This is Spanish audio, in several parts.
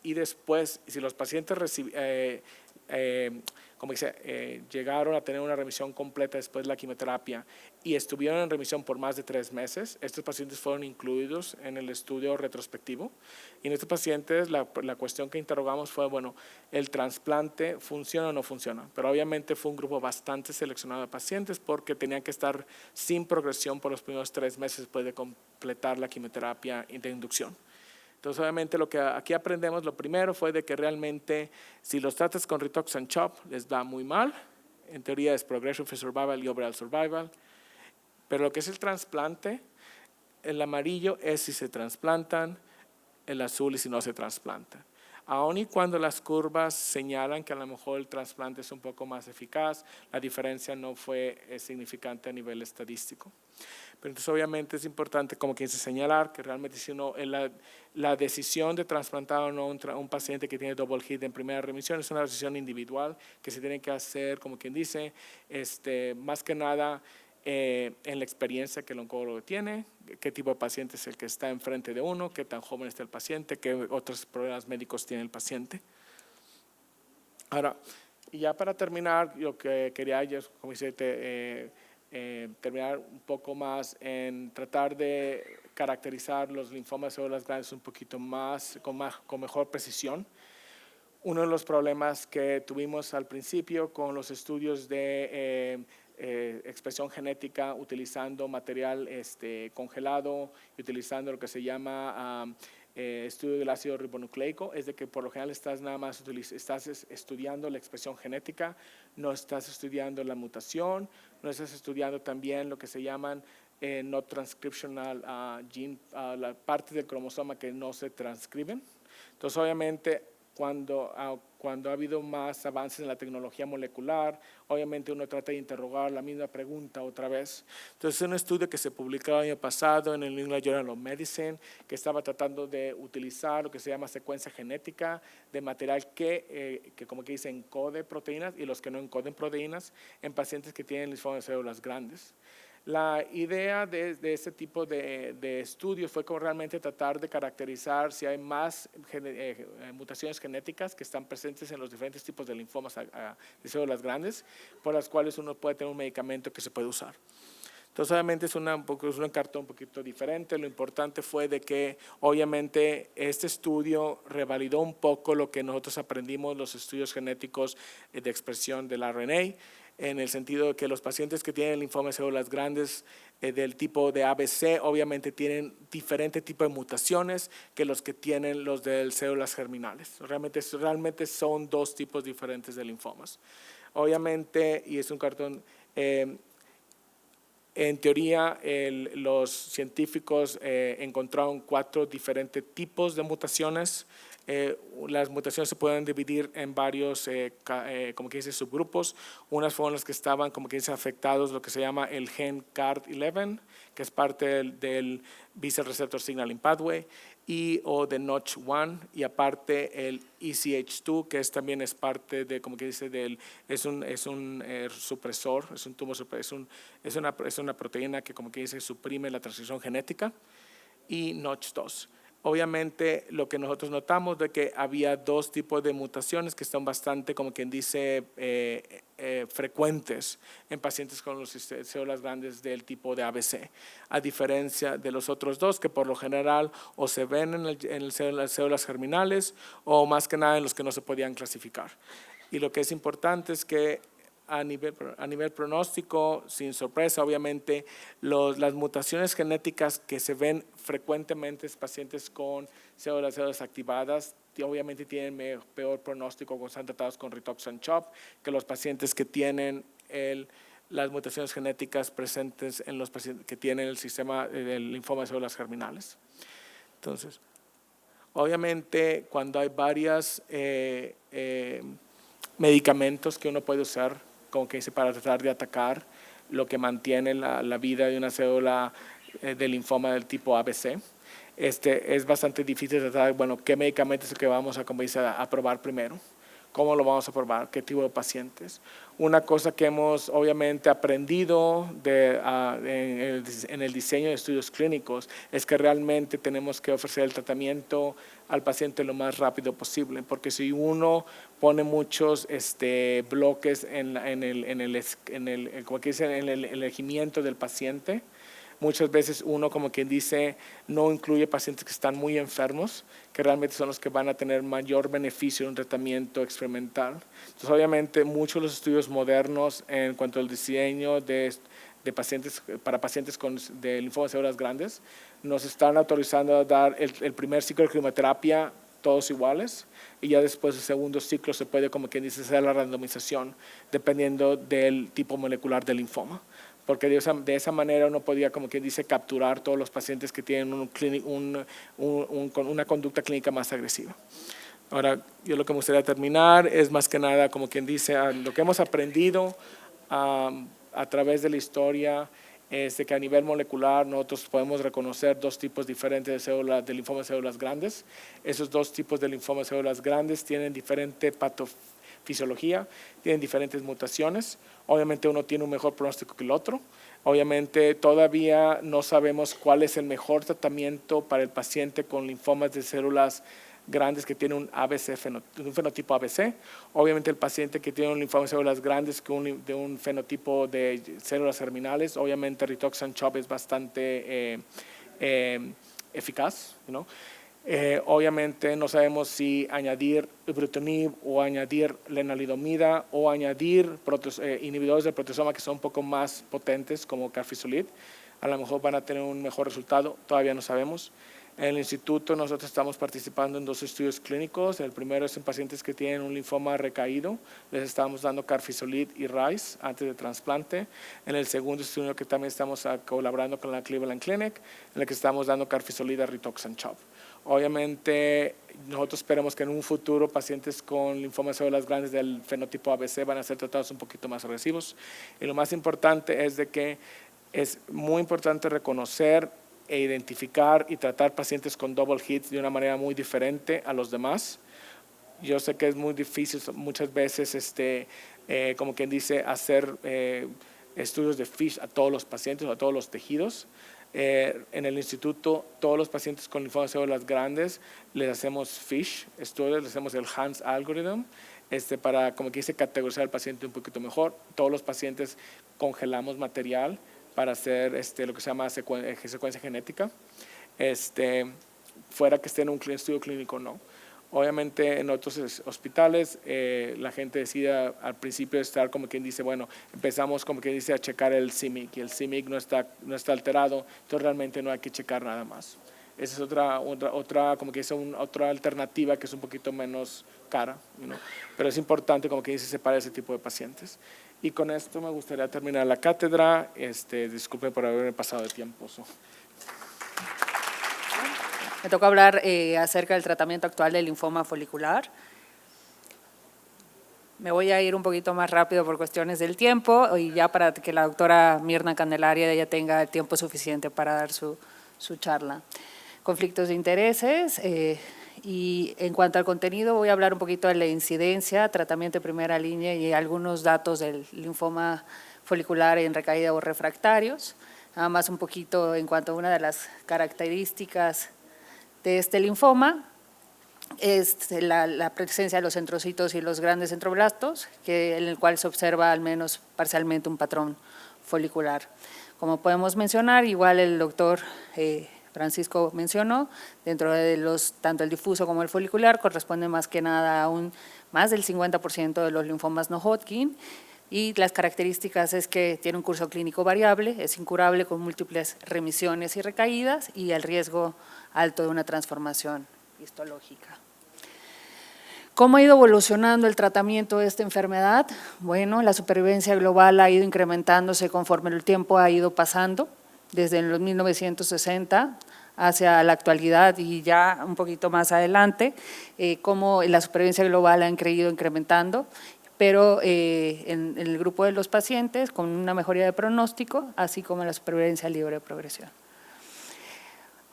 y después, si los pacientes llegaron a tener una remisión completa después de la quimioterapia y estuvieron en remisión por más de 3 meses, estos pacientes fueron incluidos en el estudio retrospectivo. Y en estos pacientes la cuestión que interrogamos fue, bueno, ¿el trasplante funciona o no funciona? Pero obviamente fue un grupo bastante seleccionado de pacientes porque tenían que estar sin progresión por los primeros 3 meses después de completar la quimioterapia de inducción. Entonces, obviamente, lo que aquí aprendemos, lo primero fue de que realmente si los tratas con Rituxan CHOP les va muy mal. En teoría es progression-free survival y overall survival. Pero lo que es el trasplante, el amarillo es si se trasplantan, el azul es si no se trasplantan. Aun y cuando las curvas señalan que a lo mejor el trasplante es un poco más eficaz, la diferencia no fue significante a nivel estadístico. Pero entonces obviamente es importante como quien se señalar que realmente si uno, la decisión de trasplantar o no un paciente que tiene double hit en primera remisión es una decisión individual que se tiene que hacer, como quien dice, más que nada en la experiencia que el oncólogo tiene, qué tipo de paciente es el que está enfrente de uno, qué tan joven está el paciente, qué otros problemas médicos tiene el paciente. Ahora, y ya para terminar, lo que quería, como dice, terminar un poco más en tratar de caracterizar los linfomas de células grandes un poquito más, con mejor precisión. Uno de los problemas que tuvimos al principio con los estudios de expresión genética utilizando material congelado y utilizando lo que se llama estudio del ácido ribonucleico es de que por lo general estás nada más estudiando la expresión genética, no estás estudiando la mutación, no estás estudiando también lo que se llaman no transcriptional gene, la parte del cromosoma que no se transcriben. Entonces obviamente cuando ha habido más avances en la tecnología molecular, obviamente uno trata de interrogar la misma pregunta otra vez. Entonces, un estudio que se publicó el año pasado en el New England Journal of Medicine, que estaba tratando de utilizar lo que se llama secuencia genética de material que como que dice, encode proteínas y los que no encoden proteínas en pacientes que tienen linfoma de células grandes. La idea de este tipo de estudios fue como realmente tratar de caracterizar si hay más mutaciones genéticas que están presentes en los diferentes tipos de linfomas de células grandes, por las cuales uno puede tener un medicamento que se puede usar. Entonces, obviamente es un cartón un poquito diferente. Lo importante fue de que, obviamente, este estudio revalidó un poco lo que nosotros aprendimos, los estudios genéticos de expresión del RNA, en el sentido de que los pacientes que tienen linfoma de células grandes del tipo de ABC obviamente tienen diferente tipo de mutaciones que los que tienen los de células germinales. Realmente son 2 tipos diferentes de linfomas. Obviamente, y es un cartón, en teoría los científicos encontraron 4 diferentes tipos de mutaciones. Las mutaciones se pueden dividir en varios como que dice, subgrupos. Unas fueron las que estaban como que dice, afectados lo que se llama el gen CARD11, que es parte del B-cell receptor signaling pathway, o de Notch1, y aparte el ECH2, que también es parte de, como que dice, es un supresor, es un tumor supresor, es una proteína que como que dice suprime la transcripción genética, y Notch2. Obviamente lo que nosotros notamos de que había 2 tipos de mutaciones que están bastante, como quien dice, frecuentes en pacientes con células grandes del tipo de ABC, a diferencia de los otros 2 que por lo general o se ven en las células germinales o más que nada en los que no se podían clasificar. Y lo que es importante es que a nivel pronóstico, sin sorpresa, obviamente, las mutaciones genéticas que se ven frecuentemente en pacientes con células activadas, obviamente tienen peor pronóstico cuando están tratados con Rituxan CHOP que los pacientes que tienen las mutaciones genéticas presentes en los pacientes que tienen el sistema del linfoma de células germinales. Entonces, obviamente, cuando hay varios medicamentos que uno puede usar como que dice, para tratar de atacar lo que mantiene la vida de una célula de linfoma del tipo ABC. Es bastante difícil tratar, bueno, qué medicamento es el que vamos a probar primero. ¿Cómo lo vamos a probar? ¿Qué tipo de pacientes? Una cosa que hemos obviamente aprendido en el diseño de estudios clínicos es que realmente tenemos que ofrecer el tratamiento al paciente lo más rápido posible, porque si uno pone muchos bloques en el elegimiento del paciente, muchas veces uno, como quien dice, no incluye pacientes que están muy enfermos, que realmente son los que van a tener mayor beneficio en un tratamiento experimental. Entonces, obviamente, muchos de los estudios modernos en cuanto al diseño de pacientes, para pacientes de linfomas de células grandes, nos están autorizando a dar el primer ciclo de quimioterapia todos iguales, y ya después del segundo ciclo se puede, como quien dice, hacer la randomización dependiendo del tipo molecular del linfoma, porque de esa manera uno podía, como quien dice, capturar todos los pacientes que tienen una conducta clínica más agresiva. Ahora, yo lo que me gustaría terminar es más que nada, como quien dice, lo que hemos aprendido a través de la historia es de que a nivel molecular nosotros podemos reconocer dos tipos diferentes de células, de linfoma de células grandes. Esos dos tipos de linfoma de células grandes tienen diferente patofisiología, tienen diferentes mutaciones. Obviamente uno tiene un mejor pronóstico que el otro. Obviamente todavía no sabemos cuál es el mejor tratamiento para el paciente con linfomas de células grandes que tiene un fenotipo ABC. Obviamente el paciente que tiene un linfoma de células grandes de un fenotipo de células germinales, obviamente Rituxan CHOP es bastante eficaz, ¿no? Obviamente no sabemos si añadir ibrutinib o añadir lenalidomida o añadir inhibidores del proteasoma que son un poco más potentes como carfilzomib, a lo mejor van a tener un mejor resultado, todavía no sabemos. En el instituto nosotros estamos participando en 2 estudios clínicos. El primero es en pacientes que tienen un linfoma recaído. Les estamos dando carfilzomib y RICE antes de trasplante. En el segundo estudio que también estamos colaborando con la Cleveland Clinic, en el que estamos dando carfilzomib y Rituxan CHOP. Obviamente nosotros esperamos que en un futuro pacientes con linfoma de células grandes del fenotipo ABC van a ser tratados un poquito más agresivos. Y lo más importante es de que es muy importante reconocer e identificar y tratar pacientes con double hits de una manera muy diferente a los demás. Yo sé que es muy difícil muchas veces, como quien dice, hacer estudios de FISH a todos los pacientes o a todos los tejidos. En el instituto, todos los pacientes con linfoma de células grandes les hacemos FISH estudios, les hacemos el Hans algorithm para, como quien dice, categorizar al paciente un poquito mejor. Todos los pacientes congelamos material para hacer lo que se llama secuencia genética, fuera que esté en un estudio clínico o no. Obviamente en otros hospitales la gente decide al principio estar, como quien dice, bueno, empezamos como quien dice a checar el CIMIC y el CIMIC no está alterado, entonces realmente no hay que checar nada más. Esa es otra como que dice, otra alternativa que es un poquito menos cara, ¿no? Pero es importante, como que dice, separar ese tipo de pacientes. Y con esto me gustaría terminar la cátedra. Disculpe por haberme pasado de tiempo. Me toca hablar acerca del tratamiento actual del linfoma folicular. Me voy a ir un poquito más rápido por cuestiones del tiempo y ya para que la doctora Mirna Candelaria ya tenga el tiempo suficiente para dar su charla. Conflictos de intereses. Y en cuanto al contenido, voy a hablar un poquito de la incidencia, tratamiento de primera línea y algunos datos del linfoma folicular en recaída o refractarios. Nada más un poquito en cuanto a una de las características de este linfoma, es la presencia de los centrocitos y los grandes centroblastos, en el cual se observa al menos parcialmente un patrón folicular. Como podemos mencionar, igual el doctor Francisco mencionó, dentro de tanto el difuso como el folicular, corresponde más que nada a más del 50% de los linfomas no Hodgkin, y las características es que tiene un curso clínico variable, es incurable con múltiples remisiones y recaídas y el riesgo alto de una transformación histológica. ¿Cómo ha ido evolucionando el tratamiento de esta enfermedad? Bueno, la supervivencia global ha ido incrementándose conforme el tiempo ha ido pasando, desde los 1960 hacia la actualidad y ya un poquito más adelante, cómo la supervivencia global ha ido incrementando, pero en el grupo de los pacientes con una mejoría de pronóstico, así como la supervivencia libre de progresión.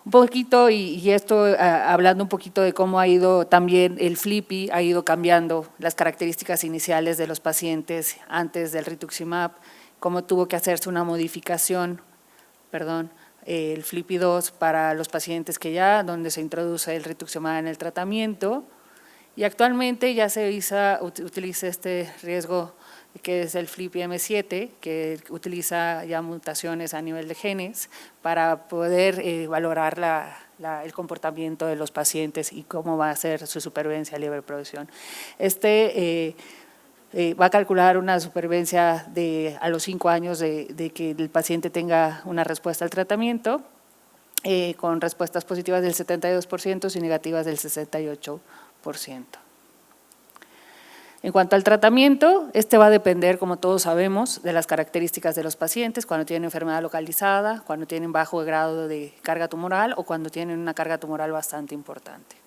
Un poquito, y esto hablando un poquito de cómo ha ido también el FLIPI, ha ido cambiando las características iniciales de los pacientes antes del rituximab, cómo tuvo que hacerse una modificación, el FLIPI-2 para los pacientes donde se introduce el rituximab en el tratamiento, y actualmente ya se utiliza este riesgo que es el FLIPI-M7, que utiliza ya mutaciones a nivel de genes para poder valorar el comportamiento de los pacientes y cómo va a ser su supervivencia libre de producción. Va a calcular una supervivencia a los 5 años de que el paciente tenga una respuesta al tratamiento, con respuestas positivas del 72% y negativas del 68%. En cuanto al tratamiento, va a depender, como todos sabemos, de las características de los pacientes, cuando tienen enfermedad localizada, cuando tienen bajo grado de carga tumoral o cuando tienen una carga tumoral bastante importante.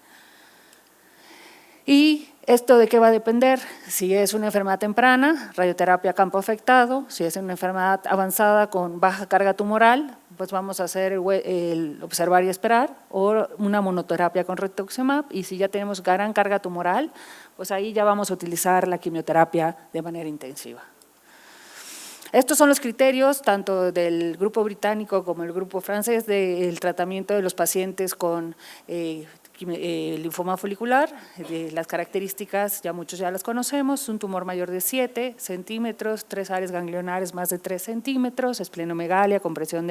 ¿Y esto de qué va a depender? Si es una enfermedad temprana, radioterapia a campo afectado; si es una enfermedad avanzada con baja carga tumoral, pues vamos a hacer el observar y esperar, o una monoterapia con rituximab, y si ya tenemos gran carga tumoral, pues ahí ya vamos a utilizar la quimioterapia de manera intensiva. Estos son los criterios tanto del grupo británico como el grupo francés del tratamiento de los pacientes con linfoma folicular. Las características ya muchos ya las conocemos: un tumor mayor de 7 centímetros, 3 áreas ganglionares más de 3 centímetros, esplenomegalia, compresión